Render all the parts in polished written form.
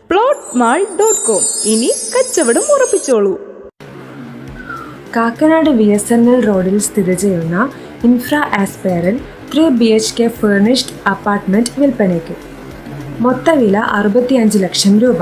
plotmall.com ഇനി കച്ചവടം ഉറപ്പിച്ചോളൂ. Kakkanad VSNL റോഡിൽ സ്ഥിതി ചെയ്യുന്ന ഇൻഫ്ര ആസ്പെയറിൽ 3 BHK ഫർണിഷ്ഡ് അപ്പാർട്ട്മെന്റ് വിൽപ്പനയ്ക്ക്. മൊത്ത വില 65 ലക്ഷം രൂപ.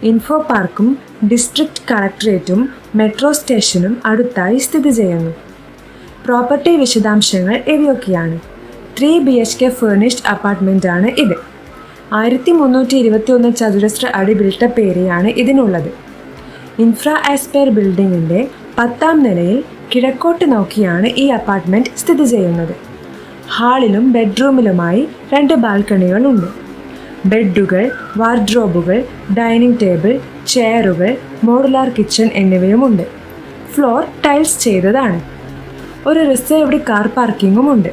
ഇൻഫോ പാർക്കും ഡിസ്ട്രിക്ട് കളക്ടറേറ്റും മെട്രോ സ്റ്റേഷനും അടുത്തായി സ്ഥിതി ചെയ്യുന്നു. പ്രോപ്പർട്ടി വിശദാംശങ്ങൾ ഇവയൊക്കെയാണ്. 3 BHK ഫർണിഷ്ഡ് അപ്പാർട്ട്മെൻറ്റാണ് ഇത്. 1321 ചതുരശ്ര അടി ബിൽട്ടപ്പ് ഏരിയയാണ് ഇതിനുള്ളത്. ഇൻഫ്ര ആസ്പെയർ ബിൽഡിങ്ങിൻ്റെ 10ാം നിലയിൽ കിഴക്കോട്ട് നോക്കിയാണ് ഈ അപ്പാർട്ട്മെൻറ്റ് സ്ഥിതി ചെയ്യുന്നത്. ഹാളിലും ബെഡ്റൂമിലുമായി 2 ബാൽക്കണികളുണ്ട്. ബെഡുകൾ, വാർഡ്രോബുകൾ, ഡൈനിങ് ടേബിൾ, ചെയറുകൾ, മോഡുലാർ കിച്ചൺ എന്നിവയുമുണ്ട്. ഫ്ലോർ ടൈൽസ് ചെയ്തതാണ്. ഒരു റിസർവ്ഡ് കാർ പാർക്കിങ്ങുമുണ്ട്.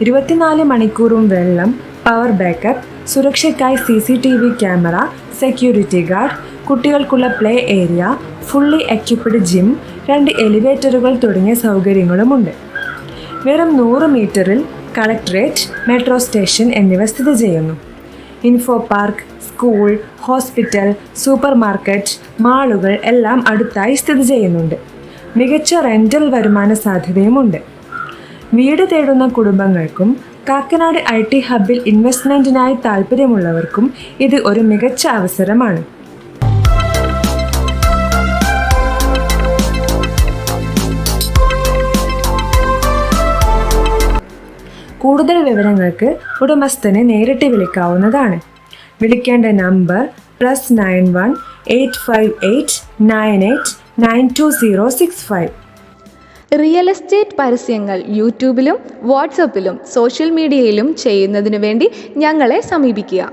24 മണിക്കൂറും വെള്ളം, പവർ ബാക്കപ്പ്, സുരക്ഷയ്ക്കായി CCTV ക്യാമറ, സെക്യൂരിറ്റി ഗാർഡ്, കുട്ടികൾക്കുള്ള play area, fully equipped gym, 2 എലിവേറ്ററുകൾ തുടങ്ങിയ സൗകര്യങ്ങളുമുണ്ട്. വെറും 100 മീറ്ററിൽ കളക്ടറേറ്റ്, മെട്രോ സ്റ്റേഷൻ എന്നിവ സ്ഥിതി ചെയ്യുന്നു. Info park, school, hospital, super market, മാളുകൾ എല്ലാം അടുത്തായി സ്ഥിതി ചെയ്യുന്നുണ്ട്. മികച്ച റെൻ്റൽ വരുമാന സാധ്യതയുമുണ്ട്. വീട് തേടുന്ന കുടുംബങ്ങൾക്കും കാക്കനാട് IT ഹബിൽ ഇൻവെസ്റ്റ്മെൻറ്റിനായി താൽപ്പര്യമുള്ളവർക്കും ഇത് ഒരു മികച്ച അവസരമാണ്. കൂടുതൽ വിവരങ്ങൾക്ക് ഉടമസ്ഥനെ നേരിട്ട് വിളിക്കാവുന്നതാണ്. വിളിക്കേണ്ട നമ്പർ +91 858 98 92065. റിയൽ എസ്റ്റേറ്റ് പരസ്യങ്ങൾ യൂട്യൂബിലും വാട്സപ്പിലും സോഷ്യൽ മീഡിയയിലും ചെയ്യുന്നതിനു വേണ്ടി ഞങ്ങളെ സമീപിക്കുക.